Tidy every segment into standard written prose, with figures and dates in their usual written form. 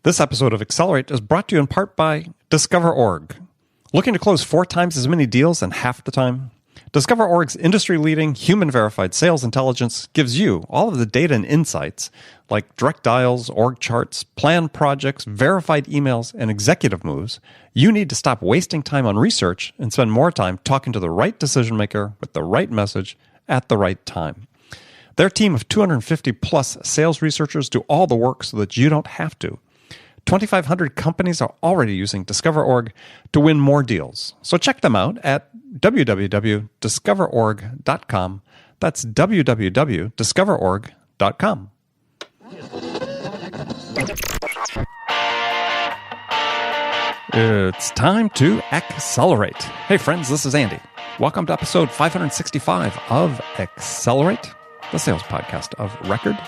This episode of Accelerate is brought to you in part by Discover.org. Looking to close 4 times as many deals in half the time? Discover.org's industry-leading, human-verified sales intelligence gives you all of the data and insights like direct dials, org charts, planned projects, verified emails, and executive moves you need to stop wasting time on research and spend more time talking to the right decision-maker with the right message at the right time. Their team of 250-plus sales researchers do all the work so that you don't have to. 2,500 companies are already using Discover.org to win more deals. So check them out at www.discoverorg.com. That's www.discoverorg.com. It's time to accelerate. Hey friends, this is Andy. Welcome to episode 565 of Accelerate, the sales podcast of record.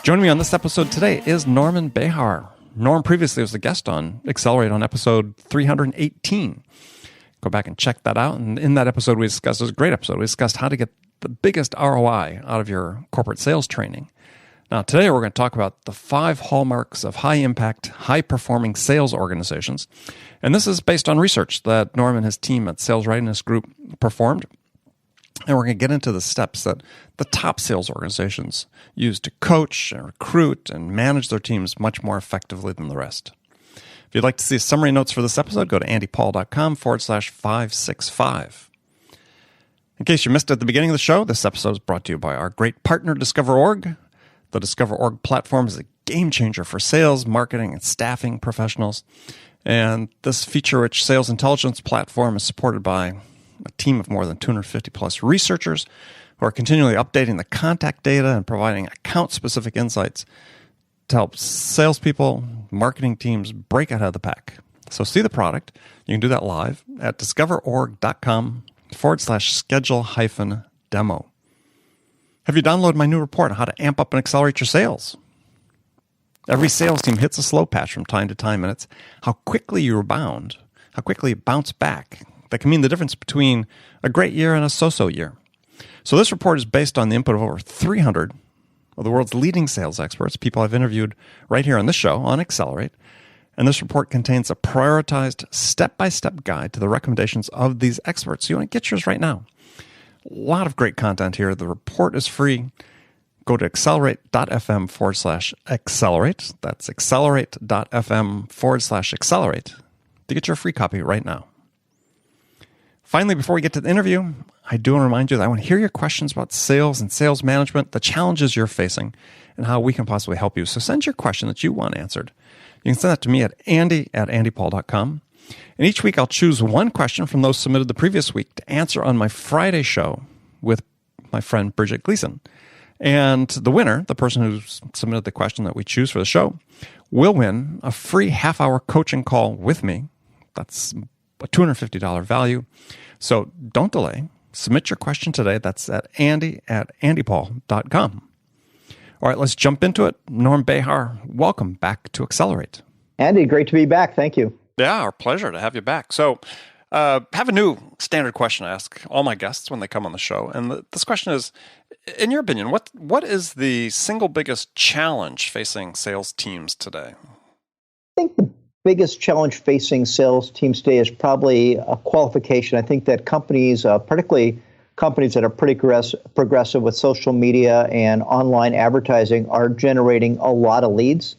Joining me on this episode today is Norman Behar. Norm previously was a guest on Accelerate on episode 318. Go back and check that out. And in that episode, we discussed, it was a great episode, we discussed how to get the biggest ROI out of your corporate sales training. Now, today we're going to talk about the 5 hallmarks of high-impact, high-performing sales organizations. And this is based on research that Norm and his team at Sales Readiness Group performed. And we're going to get into the steps that the top sales organizations use to coach and recruit and manage their teams much more effectively than the rest. If you'd like to see summary notes for this episode, go to andypaul.com/565. In case you missed it at the beginning of the show, this episode is brought to you by our great partner, Discover.org. The Discover.org platform is a game changer for sales, marketing, and staffing professionals. And this feature-rich sales intelligence platform is supported by a team of more than 250-plus researchers who are continually updating the contact data and providing account-specific insights to help salespeople, marketing teams break ahead of the pack. So see the product. You can do that live at discoverorg.com/schedule-demo. Have you downloaded my new report on how to amp up and accelerate your sales? Every sales team hits a slow patch from time to time, and it's how quickly you rebound, how quickly you bounce back, that can mean the difference between a great year and a so-so year. So this report is based on the input of over 300 of the world's leading sales experts, people I've interviewed right here on this show on Accelerate. And this report contains a prioritized step-by-step guide to the recommendations of these experts. So you want to get yours right now. A lot of great content here. The report is free. Go to accelerate.fm/accelerate. That's accelerate.fm/accelerate to get your free copy right now. Finally, before we get to the interview, I do want to remind you that I want to hear your questions about sales and sales management, the challenges you're facing, and how we can possibly help you. So send your question that you want answered. You can send that to me at andy@andypaul.com. And each week I'll choose one question from those submitted the previous week to answer on my Friday show with my friend Bridget Gleason. And the winner, the person who's submitted the question that we choose for the show, will win a free half-hour coaching call with me. That's a $250 value. So don't delay. Submit your question today. That's at andy@andypaul.com. All right, let's jump into it. Norm Behar, welcome back to Accelerate. Andy, great to be back. Thank you. Yeah, our pleasure to have you back. So have a new standard question I ask all my guests when they come on the show. And this question is, in your opinion, what is the single biggest challenge facing sales teams today? I think the biggest challenge facing sales teams today is probably a qualification. I think that companies, particularly companies that are pretty progressive with social media and online advertising, are generating a lot of leads.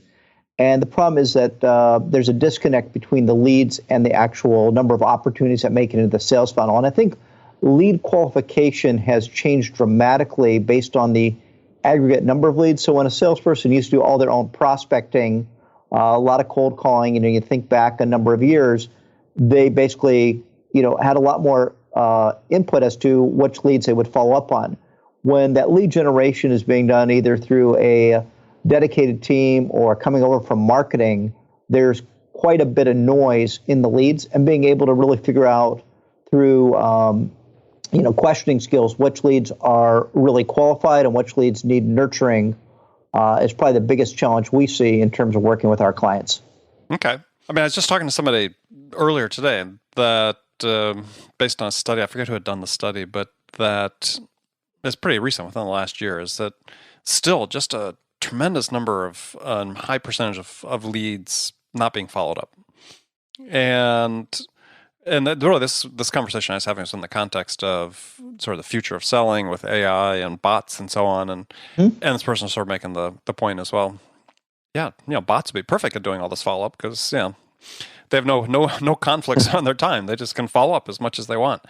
And the problem is that there's a disconnect between the leads and the actual number of opportunities that make it into the sales funnel. And I think lead qualification has changed dramatically based on the aggregate number of leads. So when a salesperson used to do all their own prospecting, a lot of cold calling, you think back a number of years, they basically, had a lot more input as to which leads they would follow up on. When that lead generation is being done either through a dedicated team or coming over from marketing, there's quite a bit of noise in the leads, and being able to really figure out through questioning skills which leads are really qualified and which leads need nurturing is probably the biggest challenge we see in terms of working with our clients. Okay. I mean, I was just talking to somebody earlier today that based on a study, I forget who had done the study, but that is pretty recent within the last year, is that still just a tremendous number of high percentage of leads not being followed up. And really, this conversation I was having was in the context of sort of the future of selling with AI and bots and so on. And this person was sort of making the point as well. Yeah, bots would be perfect at doing all this follow up because they have no conflicts on their time. They just can follow up as much as they want.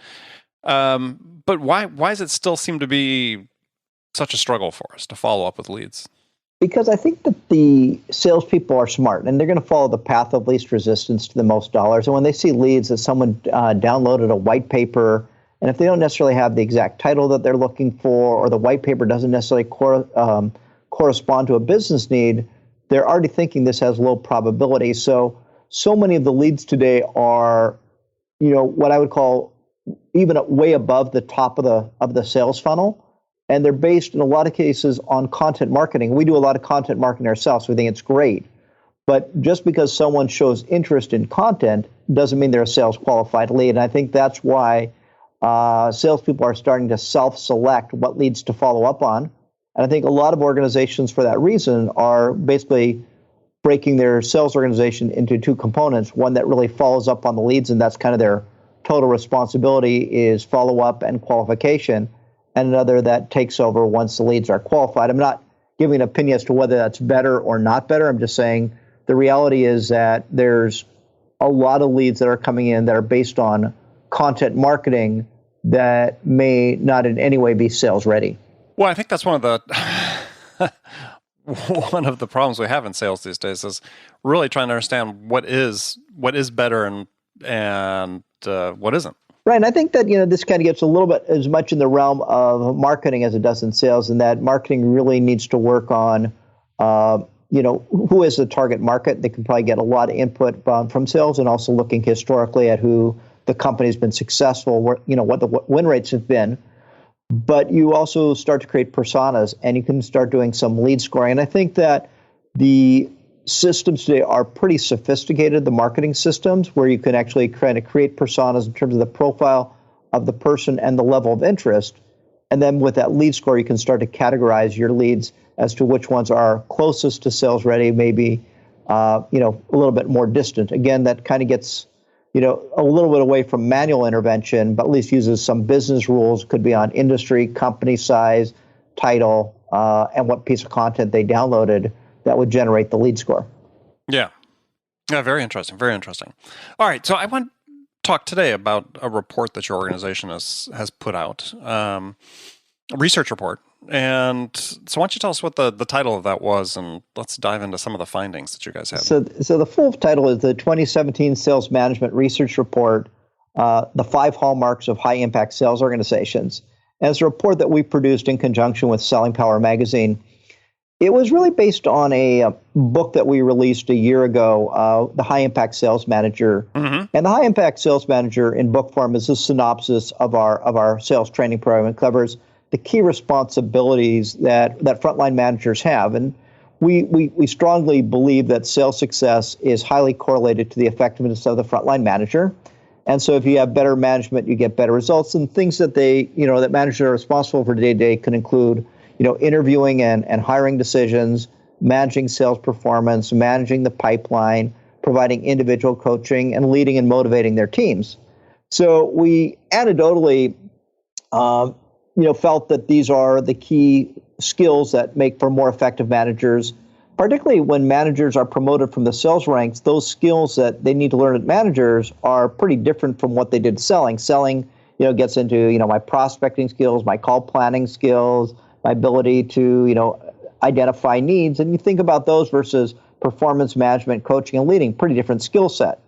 But why does it still seem to be such a struggle for us to follow up with leads? Because I think that the salespeople are smart and they're going to follow the path of least resistance to the most dollars. And when they see leads that someone downloaded a white paper, and if they don't necessarily have the exact title that they're looking for, or the white paper doesn't necessarily correspond to a business need, they're already thinking this has low probability. So many of the leads today are, what I would call even way above the top of the sales funnel. And they're based in a lot of cases on content marketing. We do a lot of content marketing ourselves. So we think it's great. But just because someone shows interest in content doesn't mean they're a sales qualified lead. And I think that's why salespeople are starting to self-select what leads to follow up on. And I think a lot of organizations for that reason are basically breaking their sales organization into two components. One that really follows up on the leads, and that's kind of their total responsibility is follow up and qualification. And another that takes over once the leads are qualified. I'm not giving an opinion as to whether that's better or not better. I'm just saying the reality is that there's a lot of leads that are coming in that are based on content marketing that may not in any way be sales ready. Well, I think that's one of the problems we have in sales these days is really trying to understand what is better and what isn't. Right, and I think that this kind of gets a little bit as much in the realm of marketing as it does in sales, and that marketing really needs to work on, who is the target market. They can probably get a lot of input from sales, and also looking historically at who the company's been successful, what the win rates have been. But you also start to create personas, and you can start doing some lead scoring. And I think that the systems today are pretty sophisticated, the marketing systems, where you can actually kind of create personas in terms of the profile of the person and the level of interest. And then with that lead score, you can start to categorize your leads as to which ones are closest to sales ready, maybe a little bit more distant. Again, that kind of gets a little bit away from manual intervention, but at least uses some business rules. Could be on industry, company size, title, and what piece of content they downloaded that would generate the lead score. Yeah, very interesting. Very interesting. All right, so I want to talk today about a report that your organization has put out, a research report. And so why don't you tell us what the title of that was, and let's dive into some of the findings that you guys have. So the full title is the 2017 Sales Management Research Report, the 5 Hallmarks of High-Impact Sales Organizations. And it's a report that we produced in conjunction with Selling Power magazine. It was really based on a book that we released a year ago, The High Impact Sales Manager. Mm-hmm. And the High Impact Sales Manager in book form is a synopsis of our sales training program. It covers the key responsibilities that frontline managers have. And we strongly believe that sales success is highly correlated to the effectiveness of the frontline manager. And so if you have better management, you get better results. And things that that managers are responsible for day-to-day can include interviewing and hiring decisions, managing sales performance, managing the pipeline, providing individual coaching, and leading and motivating their teams. So we anecdotally, felt that these are the key skills that make for more effective managers, particularly when managers are promoted from the sales ranks. Those skills that they need to learn as managers are pretty different from what they did selling. Selling, gets into, my prospecting skills, my call planning skills, my ability to, identify needs. And you think about those versus performance management, coaching, and leading, pretty different skill set.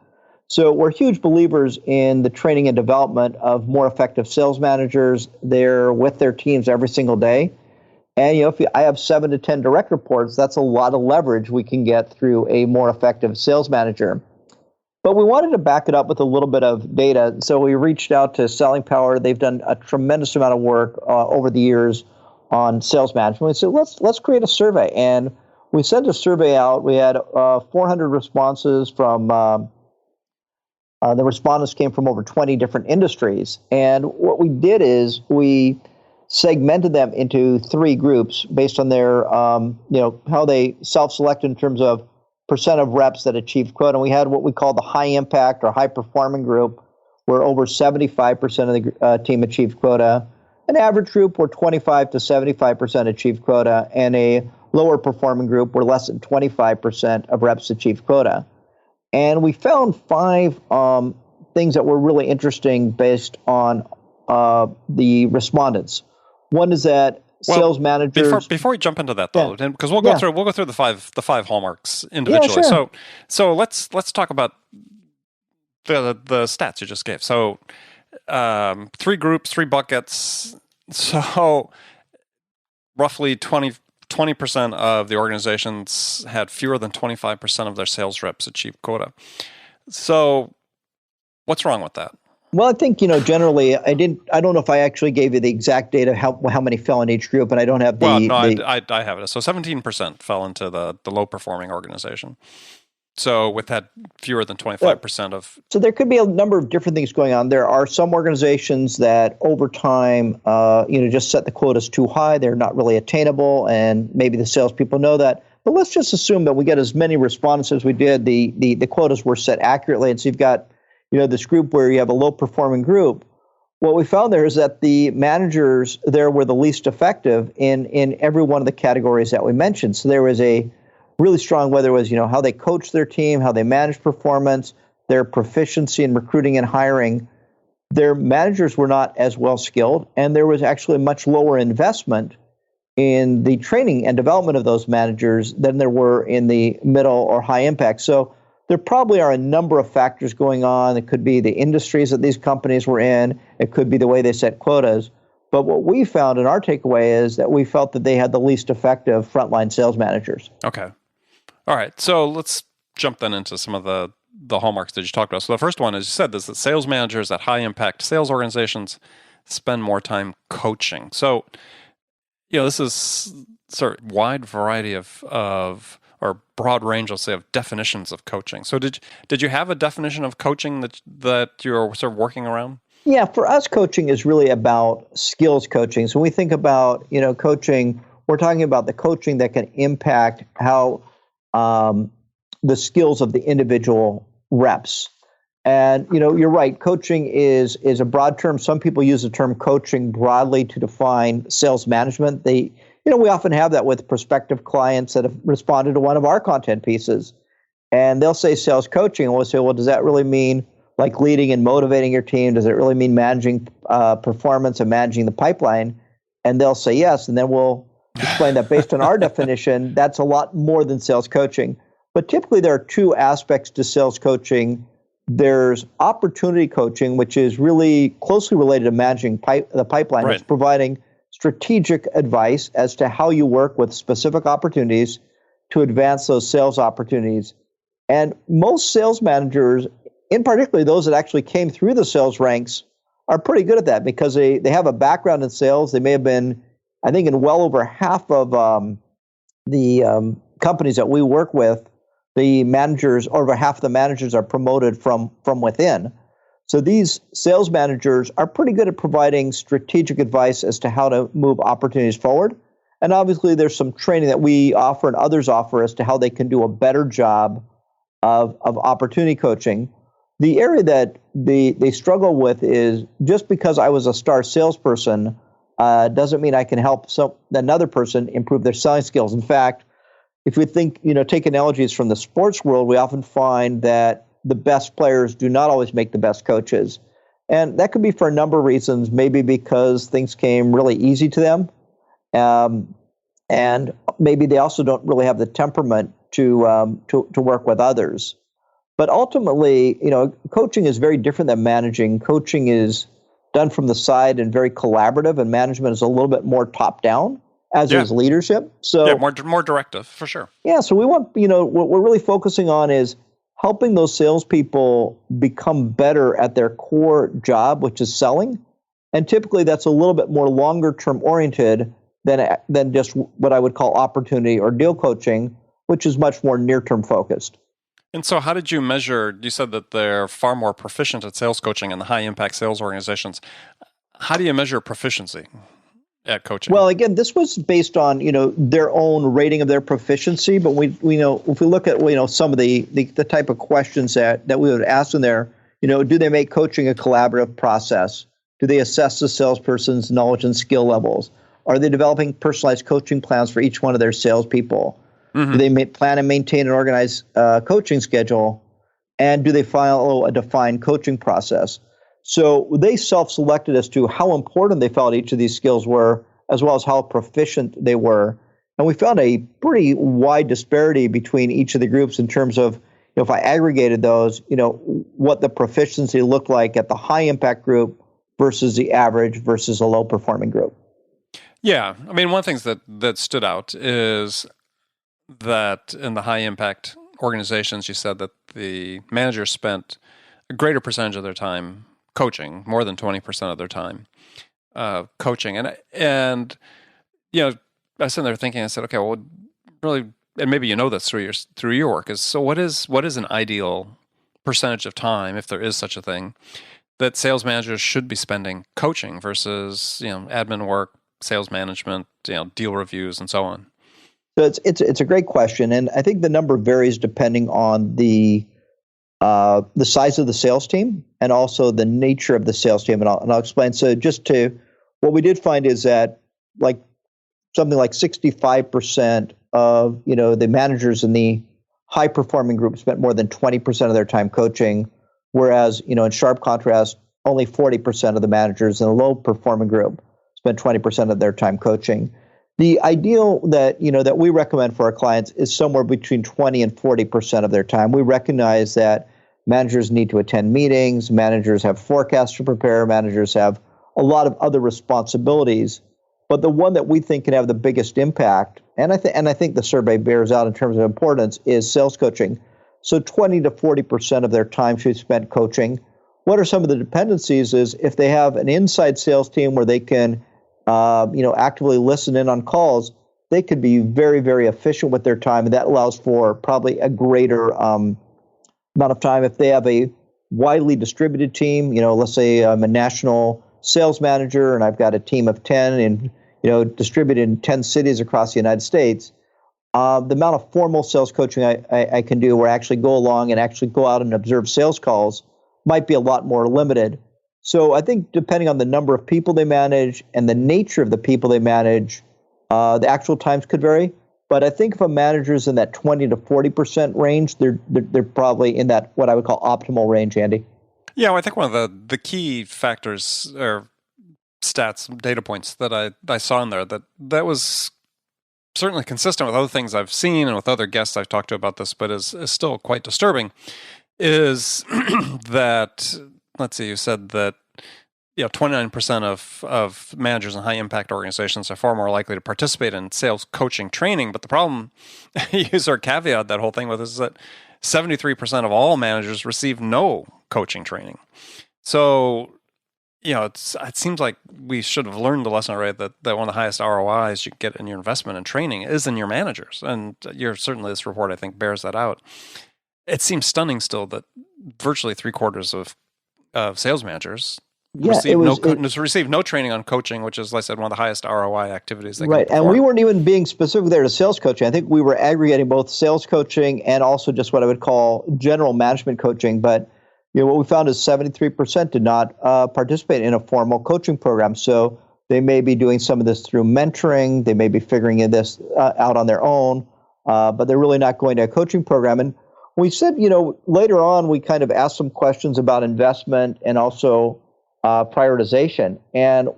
So we're huge believers in the training and development of more effective sales managers. They're with their teams every single day. And, if I have 7 to 10 direct reports, that's a lot of leverage we can get through a more effective sales manager. But we wanted to back it up with a little bit of data. So we reached out to Selling Power. They've done a tremendous amount of work over the years on sales management. We said, let's create a survey. And we sent a survey out. We had 400 responses from, the respondents came from over 20 different industries. And what we did is we segmented them into three groups based on their, how they self-select in terms of percent of reps that achieved quota. And we had what we call the high impact or high performing group, where over 75% of the team achieved quota. An average group where 25 to 75% achieved quota, and a lower performing group where less than 25% of reps achieved quota. And we found five things that were really interesting based on the respondents. One is that sales managers. Before we jump into that, though, because we'll go through the five hallmarks individually. Yeah, sure. So let's talk about the stats you just gave. So three groups, three buckets. So roughly 20% of the organizations had fewer than 25% of their sales reps achieve quota. So what's wrong with that? Well, I think, generally, I don't know if I actually gave you the exact data, how many fell in each group, and I don't have the... Well, no, I have it. So 17% fell into the low-performing organization. So with that, fewer than 25% of... So there could be a number of different things going on. There are some organizations that over time, just set the quotas too high. They're not really attainable, and maybe the salespeople know that. But let's just assume that we get as many respondents as we did. The quotas were set accurately, and so you've got this group where you have a low-performing group. What we found there is that the managers there were the least effective in every one of the categories that we mentioned. So there was a really strong, whether it was how they coach their team, how they manage performance, their proficiency in recruiting and hiring. Their managers were not as well skilled, and there was actually much lower investment in the training and development of those managers than there were in the middle or high impact. So there probably are a number of factors going on. It could be the industries that these companies were in. It could be the way they set quotas. But what we found in our takeaway is that we felt that they had the least effective frontline sales managers. Okay. All right. So let's jump then into some of the hallmarks that you talked about. So the first one, as you said, is that sales managers at high impact sales organizations spend more time coaching. So, this is sort of wide variety of or broad range, I'll say, of definitions of coaching. So did you have a definition of coaching that you're sort of working around? Yeah, for us, coaching is really about skills coaching. So when we think about, coaching, we're talking about the coaching that can impact how the skills of the individual reps. And, you're right, coaching is a broad term. Some people use the term coaching broadly to define sales management. We often have that with prospective clients that have responded to one of our content pieces, and they'll say sales coaching, and we'll say, well, does that really mean like leading and motivating your team? Does it really mean managing performance and managing the pipeline? And they'll say yes, and then we'll explain that based on our definition, that's a lot more than sales coaching. But typically there are two aspects to sales coaching. There's opportunity coaching, which is really closely related to managing the pipeline. Right. It's providing strategic advice as to how you work with specific opportunities to advance those sales opportunities. And most sales managers, in particular those that actually came through the sales ranks, are pretty good at that because they have a background in sales. They may have been, I think, in well over half of the companies that we work with, the managers, over half of the managers are promoted from within. So these sales managers are pretty good at providing strategic advice as to how to move opportunities forward. And obviously there's some training that we offer and others offer as to how they can do a better job of opportunity coaching. The area that they struggle with is just because I was a star salesperson doesn't mean I can help another person improve their selling skills. In fact, if we think, take analogies from the sports world, we often find that the best players do not always make the best coaches. And that could be for a number of reasons, maybe because things came really easy to them. And maybe they also don't really have the temperament to work with others. But ultimately, coaching is very different than managing. Coaching is done from the side and very collaborative, and management is a little bit more top down, as is leadership. So more directive for sure. Yeah. So we want, what we're really focusing on is helping those salespeople become better at their core job, which is selling. And typically that's a little bit more longer term oriented than just what I would call opportunity or deal coaching, which is much more near term focused. And so how did you measure, you said that they're far more proficient at sales coaching in the high impact sales organizations. How do you measure proficiency? at coaching? Well, again, this was based on, their own rating of their proficiency. But we know if we look at, some of the type of questions that we would ask in there, do they make coaching a collaborative process? Do they assess the salesperson's knowledge and skill levels? Are they developing personalized coaching plans for each one of their salespeople? Mm-hmm. Do they plan and maintain an organized coaching schedule? And do they follow a defined coaching process? So they self-selected as to how important they felt each of these skills were, as well as how proficient they were. And we found a pretty wide disparity between each of the groups in terms of, if I aggregated those, what the proficiency looked like at the high impact group versus the average versus a low performing group. Yeah. I mean, one of the things that stood out is that in the high impact organizations, you said that the managers spent a greater percentage of their time coaching, more than 20% of their time coaching. And I was sitting there thinking, I said, okay, well, really, and maybe this through your work, is so what is an ideal percentage of time, if there is such a thing, that sales managers should be spending coaching versus admin work, sales management, deal reviews, and so on? So it's a great question, and I think the number varies depending on the size of the sales team and also the nature of the sales team, and I'll explain. So what we did find is that something like 65% of the managers in the high performing group spent more than 20% of their time coaching, whereas in sharp contrast, only 40% of the managers in the low performing group spent 20% of their time coaching. The ideal that we recommend for our clients is somewhere between 20 and 40% of their time. We recognize that managers need to attend meetings, managers have forecasts to prepare, managers have a lot of other responsibilities. But the one that we think can have the biggest impact, and I think the survey bears out in terms of importance, is sales coaching. So 20 to 40% of their time should be spent coaching. What are some of the dependencies is if they have an inside sales team where they can actively listen in on calls, they could be very, very efficient with their time, and that allows for probably a greater amount of time. If they have a widely distributed team, let's say I'm a national sales manager and I've got a team of 10 and distributed in 10 cities across the United States, the amount of formal sales coaching I can do, where I actually go along and actually go out and observe sales calls, might be a lot more limited. So I think depending on the number of people they manage and the nature of the people they manage, the actual times could vary. But I think if a manager's in that 20 to 40% range, they're probably in that what I would call optimal range, Andy. Yeah, well, I think one of the key factors or stats, data points that I saw in there that was certainly consistent with other things I've seen and with other guests I've talked to about this, but is still quite disturbing, is that, let's see, you said that 29% of managers in high impact organizations are far more likely to participate in sales coaching training. But the problem, use our caveat that whole thing with, is that 73% of all managers receive no coaching training. So, it seems like we should have learned the lesson already that one of the highest ROIs you get in your investment in training is in your managers. And certainly this report, I think, bears that out. It seems stunning still that virtually 3/4 of sales managers receive no training on coaching, which is, like I said, one of the highest ROI activities they can perform. And we weren't even being specific there to sales coaching. I think we were aggregating both sales coaching and also just what I would call general management coaching. But what we found is 73% did not participate in a formal coaching program. So they may be doing some of this through mentoring. They may be figuring this out on their own, but they're really not going to a coaching program. And we said, later on, we kind of asked some questions about investment and also prioritization. And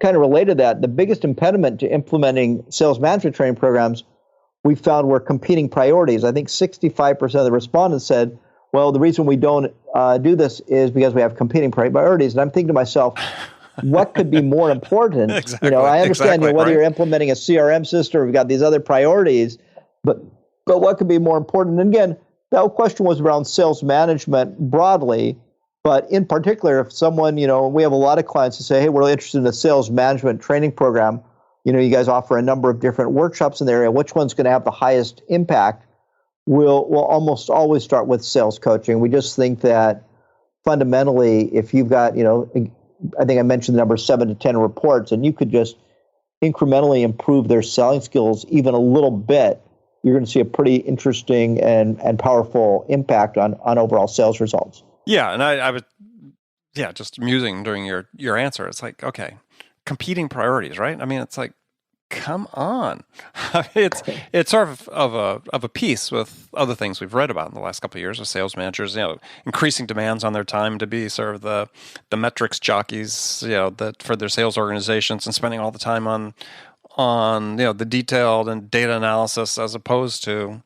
kind of related to that, the biggest impediment to implementing sales management training programs we found were competing priorities. I think 65% of the respondents said, well, the reason we don't do this is because we have competing priorities. And I'm thinking to myself, what could be more important? Exactly, I understand whether right? You're implementing a CRM system or we've got these other priorities, but what could be more important? And again, that question was around sales management broadly, but in particular, if someone, we have a lot of clients who say, hey, we're really interested in a sales management training program. You guys offer a number of different workshops in the area. Which one's going to have the highest impact? We'll almost always start with sales coaching. We just think that fundamentally, if you've got, I think I mentioned the number 7 to 10 reports, and you could just incrementally improve their selling skills even a little bit, you're going to see a pretty interesting and powerful impact on overall sales results. Yeah, and I was just musing during your answer. It's like, okay, competing priorities, right? I mean, it's like, come on. It's sort of a piece with other things we've read about in the last couple of years with sales managers, increasing demands on their time to be sort of the metrics jockeys, that for their sales organizations, and spending all the time on the detailed and data analysis, as opposed to,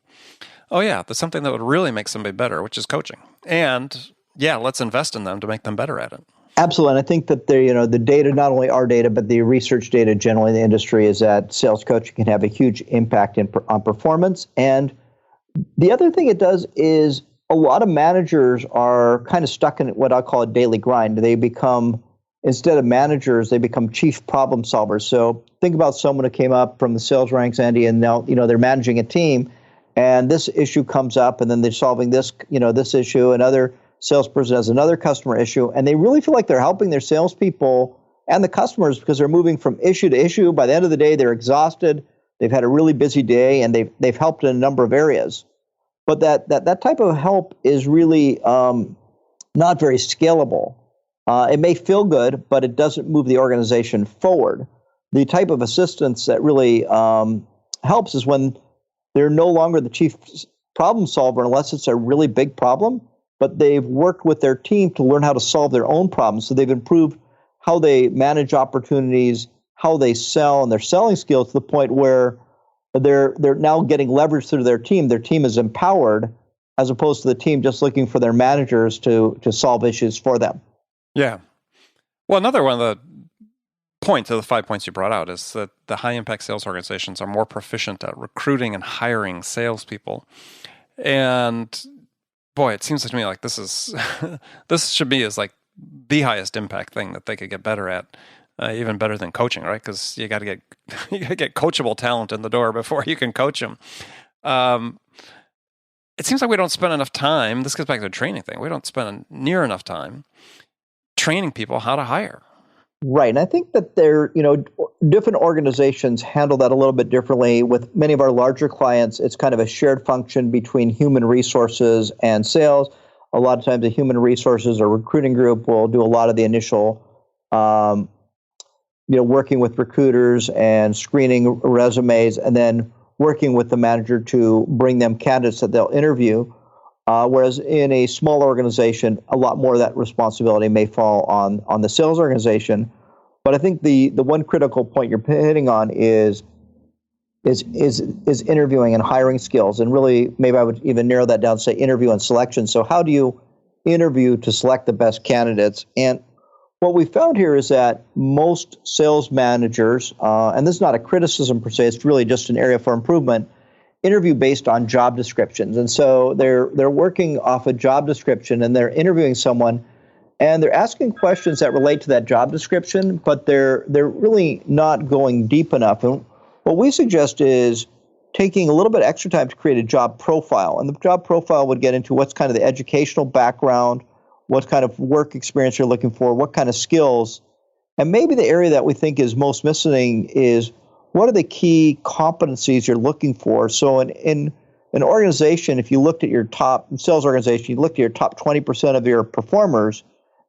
there's something that would really make somebody better, which is coaching. And let's invest in them to make them better at it. Absolutely. And I think that the data, not only our data, but the research data generally in the industry, is that sales coaching can have a huge impact on performance. And the other thing it does is a lot of managers are kind of stuck in what I call a daily grind. They become, instead of managers, they become chief problem solvers. So think about someone who came up from the sales ranks, Andy, and now, they're managing a team, and this issue comes up, and then they're solving this, this issue, and other salesperson has another customer issue, and they really feel like they're helping their salespeople and the customers because they're moving from issue to issue. By the end of the day, they're exhausted. They've had a really busy day, and they've helped in a number of areas. But that type of help is really not very scalable. It may feel good, but it doesn't move the organization forward. The type of assistance that really helps is when they're no longer the chief problem solver, unless it's a really big problem, but they've worked with their team to learn how to solve their own problems. So they've improved how they manage opportunities, how they sell, and their selling skills to the point where they're now getting leverage through their team. Their team is empowered, as opposed to the team just looking for their managers to solve issues for them. Yeah. Well, another one of the points of the 5 points you brought out is that the high-impact sales organizations are more proficient at recruiting and hiring salespeople. And boy, it seems to me like this should be as like the highest impact thing that they could get better at, even better than coaching, right? Because you got to get coachable talent in the door before you can coach them. It seems like we don't spend enough time. This goes back to the training thing. We don't spend near enough time training people how to hire. Right. And I think that different organizations handle that a little bit differently. With many of our larger clients, it's kind of a shared function between human resources and sales. A lot of times the human resources or recruiting group will do a lot of the initial, working with recruiters and screening resumes, and then working with the manager to bring them candidates that they'll interview. Whereas in a small organization, a lot more of that responsibility may fall on the sales organization. But I think the one critical point you're hitting on is interviewing and hiring skills. And really, maybe I would even narrow that down to say interview and selection. So how do you interview to select the best candidates? And what we found here is that most sales managers, and this is not a criticism per se, it's really just an area for improvement, interview based on job descriptions. And so they're working off a job description, and they're interviewing someone, and they're asking questions that relate to that job description, but they're really not going deep enough. And what we suggest is taking a little bit extra time to create a job profile. And the job profile would get into what's kind of the educational background, what kind of work experience you're looking for, what kind of skills. And maybe the area that we think is most missing is what are the key competencies you're looking for? So in an organization, if you looked at your top sales organization, you looked at your top 20% of your performers,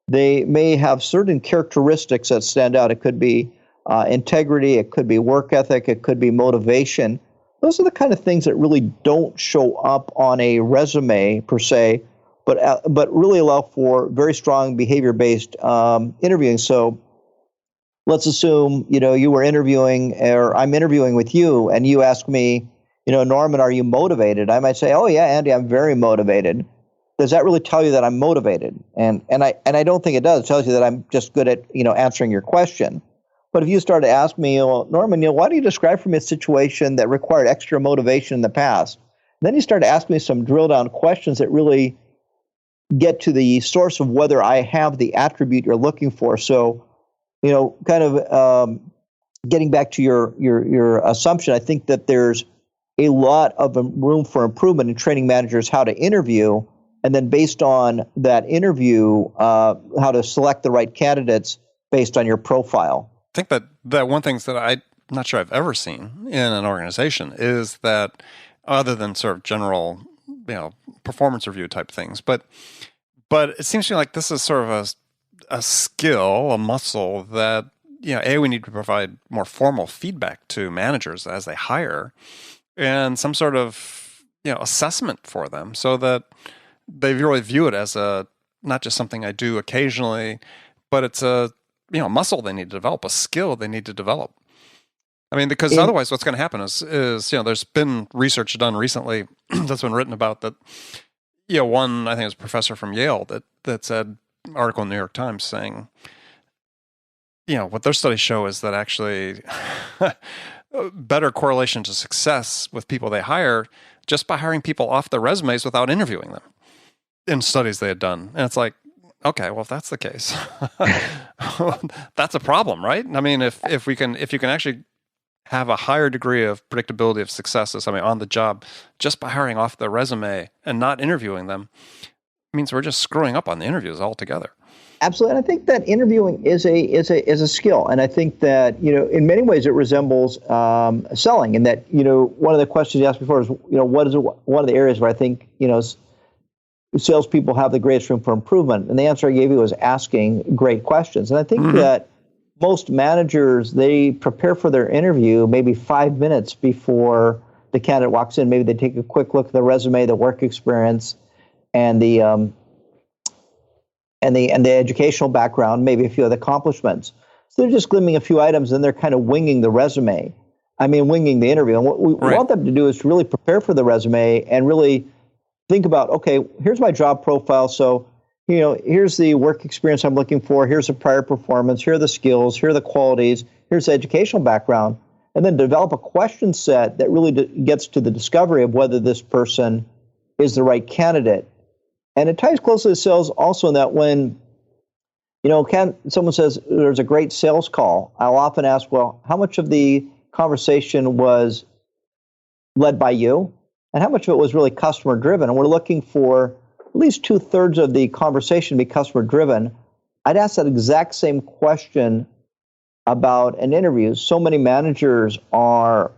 they may have certain characteristics that stand out. It could be integrity, it could be work ethic, it could be motivation. Those are the kind of things that really don't show up on a resume per se, but really allow for very strong behavior-based interviewing. So let's assume, you were interviewing, or I'm interviewing with you, and you ask me, Norman, are you motivated? I might say, oh yeah, Andy, I'm very motivated. Does that really tell you that I'm motivated? And I don't think it does. It tells you that I'm just good at, answering your question. But if you start to ask me, well, Norman, why do you describe for me a situation that required extra motivation in the past? Then you start to ask me some drill down questions that really get to the source of whether I have the attribute you're looking for. So, kind of getting back to your assumption, I think that there's a lot of room for improvement in training managers how to interview, and then based on that interview, how to select the right candidates based on your profile. I think that one thing that not sure I've ever seen in an organization is that, other than sort of general, performance review type things, but it seems to me like this is sort of a skill, a muscle that, we need to provide more formal feedback to managers as they hire, and some sort of, assessment for them, so that they really view it as not just something I do occasionally, but it's a muscle they need to develop, a skill they need to develop. I mean, because otherwise what's going to happen is there's been research done recently that's been written about that, one, I think it was a professor from Yale that said, article in the New York Times saying, what their studies show is that actually better correlation to success with people they hire just by hiring people off their resumes without interviewing them in studies they had done. And it's like, okay, well, if that's the case, that's a problem, right? I mean, if you can actually have a higher degree of predictability of success as somebody on the job just by hiring off their resume and not interviewing them, means we're just screwing up on the interviews altogether. Absolutely, and I think that interviewing is a skill, and I think that in many ways it resembles selling. In that one of the questions you asked before is what is one of the areas where I think salespeople have the greatest room for improvement, and the answer I gave you was asking great questions. And I think that most managers, they prepare for their interview maybe 5 minutes before the candidate walks in. Maybe they take a quick look at the resume, the work experience, and the educational background, maybe a few of the accomplishments. So they're just glimming a few items, and they're kind of winging the resume. Winging the interview. And what we want them to do is to really prepare for the resume and really think about, okay, here's my job profile. So, here's the work experience I'm looking for. Here's the prior performance. Here are the skills. Here are the qualities. Here's the educational background. And then develop a question set that really gets to the discovery of whether this person is the right candidate. And it ties closely to sales also in that when, someone says there's a great sales call, I'll often ask, well, how much of the conversation was led by you? And how much of it was really customer driven? And we're looking for at least 2/3 of the conversation to be customer driven. I'd ask that exact same question about an interview. So many managers are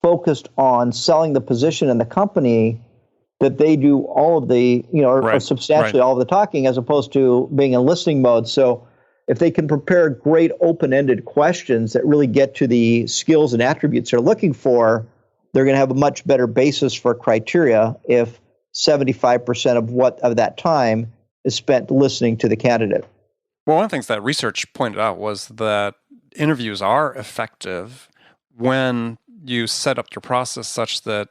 focused on selling the position in the company that they do all of the, or substantially all of the talking, as opposed to being in listening mode. So if they can prepare great open-ended questions that really get to the skills and attributes they're looking for, they're going to have a much better basis for criteria if 75% of that time is spent listening to the candidate. Well, one of the things that research pointed out was that interviews are effective when you set up your process such that,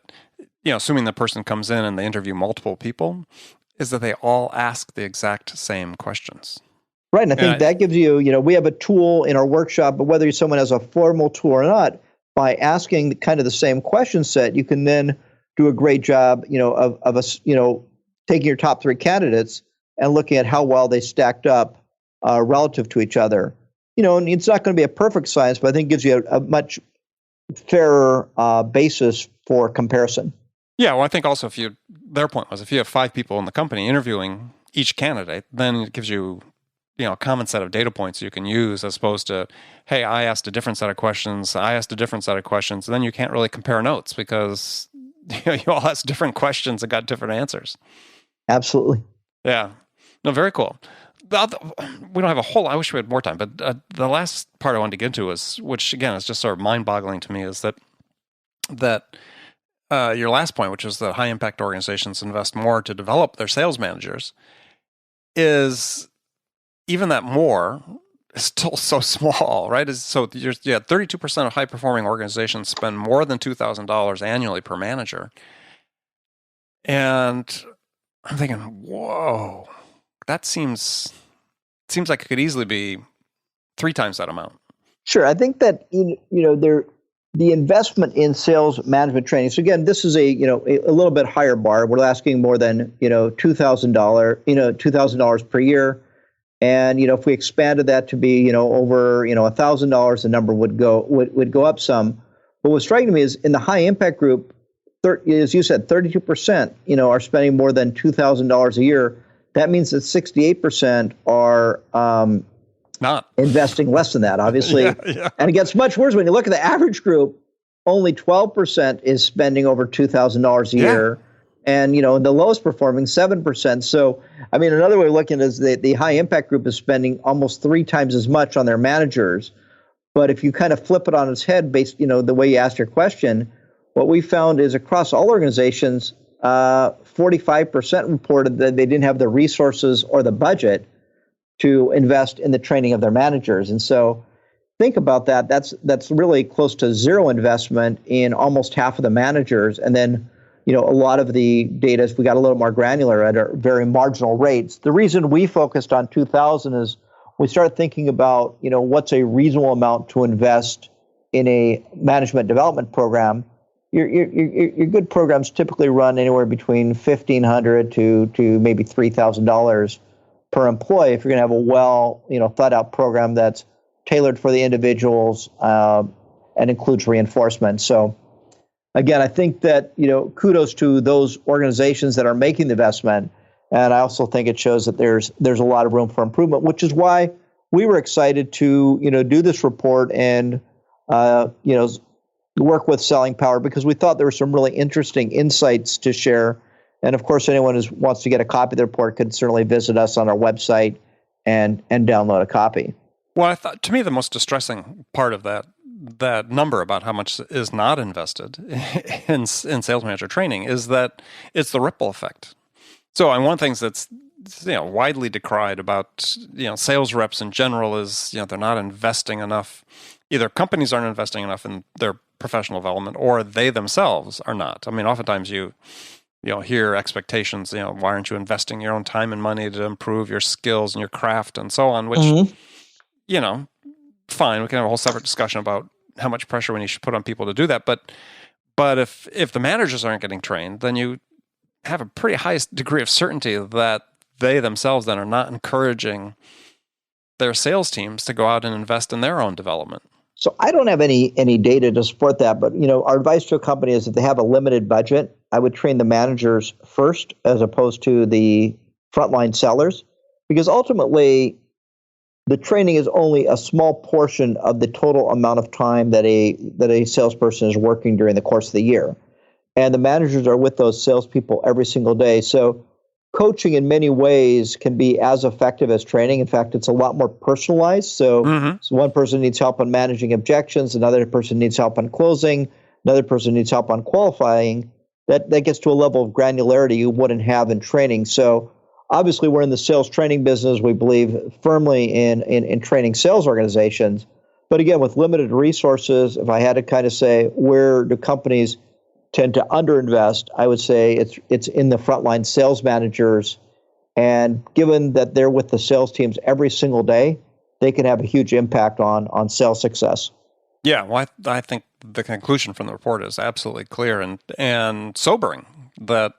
assuming the person comes in and they interview multiple people, is that they all ask the exact same questions. Right, and I think that gives you, we have a tool in our workshop, but whether someone has a formal tool or not, by asking kind of the same question set, you can then do a great job, of taking your top 3 candidates and looking at how well they stacked up relative to each other. And it's not going to be a perfect science, but I think it gives you a much fairer basis for comparison. Yeah, well, I think also their point was if you have 5 people in the company interviewing each candidate, then it gives you, a common set of data points you can use as opposed to, hey, I asked a different set of questions, and then you can't really compare notes because you all asked different questions and got different answers. Absolutely. Yeah. No, very cool. We don't have a whole, I wish we had more time, but the last part I wanted to get into was, which again is just sort of mind-boggling to me, is that your last point, which is that high-impact organizations invest more to develop their sales managers, is even that more is still so small, right? So 32% of high-performing organizations spend more than $2,000 annually per manager. And I'm thinking, whoa, that seems like it could easily be 3 times that amount. Sure. I think that, the investment in sales management training. So again, this is a little bit higher bar. We're asking more than, $2,000 per year. And, if we expanded that to be, over, $1,000, the number would go up some. But what's striking to me is in the high impact group, as you said, 32%, are spending more than $2,000 a year. That means that 68% are not investing less than that, obviously. Yeah. And it gets much worse when you look at the average group. Only 12% is spending over $2,000 a year. And, the lowest performing 7%. So, another way of looking at it is the high impact group is spending almost 3 times as much on their managers. But if you kind of flip it on its head based, the way you asked your question, what we found is across all organizations, 45% reported that they didn't have the resources or the budget to invest in the training of their managers. And so think about that. That's really close to zero investment in almost half of the managers. And then, a lot of the data, if we got a little more granular, at are very marginal rates. The reason we focused on 2000 is we started thinking about, what's a reasonable amount to invest in a management development program. Your good programs typically run anywhere between $1,500 to maybe $3,000 per employee if you're going to have a well, thought out program that's tailored for the individuals and includes reinforcement. So again, I think that, kudos to those organizations that are making the investment. And I also think it shows that there's a lot of room for improvement, which is why we were excited to, do this report and, work with Selling Power, because we thought there were some really interesting insights to share. And of course, anyone who wants to get a copy of the report could certainly visit us on our website and download a copy. Well, I thought, to me, the most distressing part of that number about how much is not invested in sales manager training is that it's the ripple effect. So, one of the things that's widely decried about sales reps in general is they're not investing enough. Either companies aren't investing enough in their professional development, or they themselves are not. Oftentimes you hear expectations. Why aren't you investing your own time and money to improve your skills and your craft and so on? Which fine, we can have a whole separate discussion about how much pressure we should put on people to do that. But if the managers aren't getting trained, then you have a pretty high degree of certainty that they themselves then are not encouraging their sales teams to go out and invest in their own development. So I don't have any data to support that, but our advice to a company is if they have a limited budget, I would train the managers first as opposed to the frontline sellers, because ultimately the training is only a small portion of the total amount of time that a salesperson is working during the course of the year. And the managers are with those salespeople every single day. So coaching in many ways can be as effective as training. In fact, it's a lot more personalized. So one person needs help on managing objections, another person needs help on closing, another person needs help on qualifying. That gets to a level of granularity you wouldn't have in training. So obviously, we're in the sales training business. We believe firmly in training sales organizations. But again, with limited resources, if I had to kind of say where do companies tend to underinvest, I would say it's in the frontline sales managers. And given that they're with the sales teams every single day, they can have a huge impact on sales success. Yeah, well, I think the conclusion from the report is absolutely clear and sobering that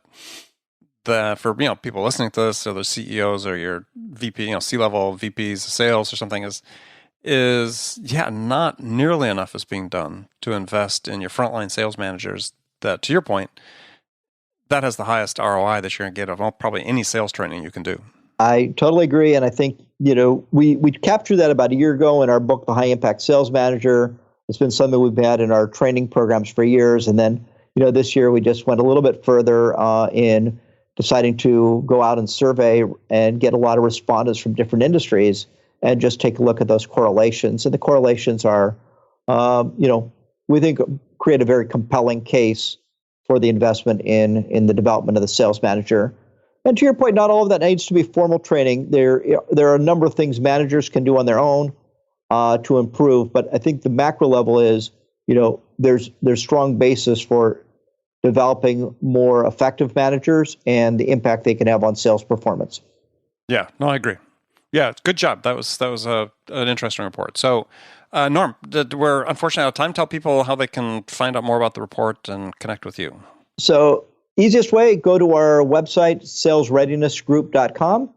for people listening to this, or the CEOs or your VP, C-level VPs of sales or something, is not nearly enough is being done to invest in your frontline sales managers. That, to your point, that has the highest ROI that you're going to get of probably any sales training you can do. I totally agree, and I think we captured that about a year ago in our book, The High Impact Sales Manager. It's been something we've had in our training programs for years, and then this year we just went a little bit further in deciding to go out and survey and get a lot of respondents from different industries and just take a look at those correlations. And the correlations are, we think create a very compelling case for the investment in the development of the sales manager. And to your point, not all of that needs to be formal training. There are a number of things managers can do on their own to improve. But I think the macro level is, there's strong basis for developing more effective managers and the impact they can have on sales performance. Yeah, no, I agree. Yeah, good job. That was an interesting report. So, Norm, we're unfortunately out of time. Tell people how they can find out more about the report and connect with you. So, easiest way, go to our website, salesreadinessgroup.com.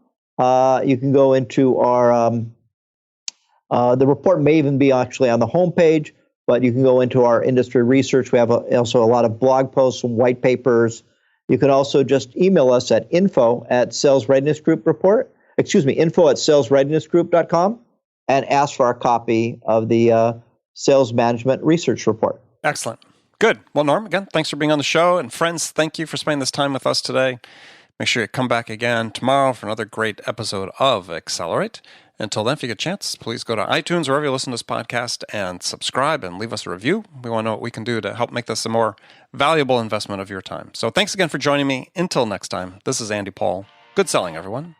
You can go into our, the report may even be actually on the homepage, but you can go into our industry research. We have also a lot of blog posts and white papers. You can also just email us at info@salesreadinessgroup.com. and ask for a copy of the Sales Management Research Report. Excellent. Good. Well, Norm, again, thanks for being on the show. And friends, thank you for spending this time with us today. Make sure you come back again tomorrow for another great episode of Accelerate. Until then, if you get a chance, please go to iTunes, wherever you listen to this podcast, and subscribe and leave us a review. We want to know what we can do to help make this a more valuable investment of your time. So thanks again for joining me. Until next time, this is Andy Paul. Good selling, everyone.